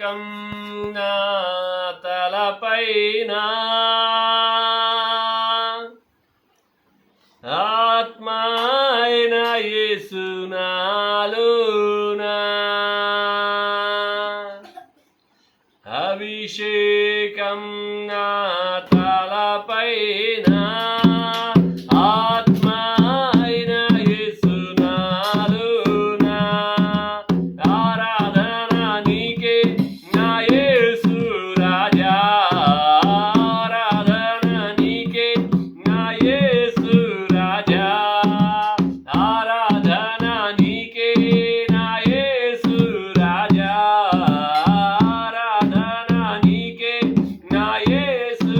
అభిషేకం నా తలపైన ఆత్మైన యేసు నాలోనా అభిషేకం నా తలపైన ఆత్మైన యేసు నాలోనా ఆరాధన నీకే నా యేసు రాజా ఆరాధన నీకే నా యేసు రాజా ఆరాధన నీకే నా యేసు రాజా ఆరాధన నీకే నా యేసు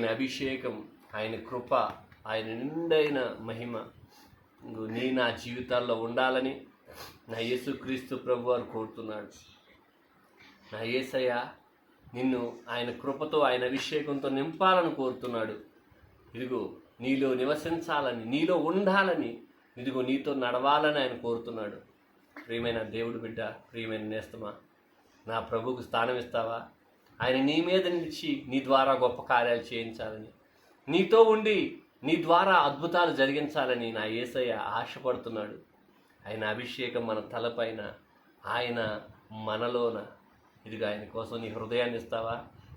ఆయన అభిషేకం, ఆయన కృప, ఆయన నిండైన మహిమ నా జీవితాల్లో ఉండాలని నా యేసుక్రీస్తు ప్రభు వారు కోరుతున్నాడు. నా యేసయ్య నిన్ను ఆయన కృపతో, ఆయన అభిషేకంతో నింపాలని కోరుతున్నాడు. ఇదిగో నీలో నివసించాలని, నీలో ఉండాలని, ఇదిగో నీతో నడవాలని ఆయన కోరుతున్నాడు. ప్రియమైన దేవుడు బిడ్డ, ప్రియమైన నేస్తమా, నా ప్రభువుకు స్థానం ఇస్తావా? ఆయన నీ మీద నిలిచి నీ ద్వారా గొప్ప కార్యాలు చేయించాలని, నీతో ఉండి నీ ద్వారా అద్భుతాలు జరిగించాలని నా యేసయ్య ఆశపడుతున్నాడు. ఆయన అభిషేకం మన తలపైన, ఆయన మనలోన. ఇదిగా ఆయన కోసం నీ హృదయాన్ని ఇస్తావా?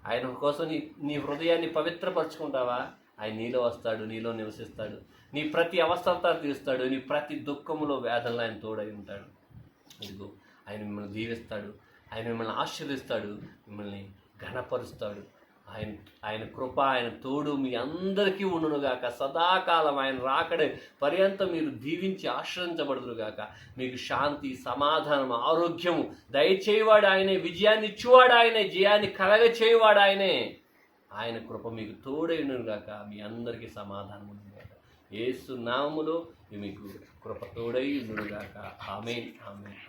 ఆయన కోసం నీ హృదయాన్ని పవిత్రపరచుకుంటావా? ఆయన నీలో వస్తాడు, నీలో నివసిస్తాడు, నీ ప్రతి అవసరత తీరుస్తాడు, నీ ప్రతి దుఃఖములో వేదనలో ఆయన తోడై ఉంటాడు. ఇదిగో ఆయన మిమ్మల్ని దీవిస్తాడు, ఆయన మిమ్మల్ని ఆశీర్వదిస్తాడు, మిమ్మల్ని ఘనపరుస్తాడు. ఆయన కృప, ఆయన తోడు మీ అందరికీ ఉండునుగాక. సదాకాలం ఆయన రాకడే పర్యంతం మీరు దీవించి ఆశ్రయించబడుదురుగాక. మీకు శాంతి, సమాధానం, ఆరోగ్యము దయచేయవాడు ఆయనే, విజయాన్ని ఇచ్చేవాడు ఆయనే, జయాన్ని కలగచేయవాడు ఆయనే. ఆయన కృప మీకు తోడైనగాక. మీ అందరికీ సమాధానం ఉండుగాక. యేసు నామములో మీకు కృప తోడై ఉండుగాక. ఆమేన్, ఆమేన్.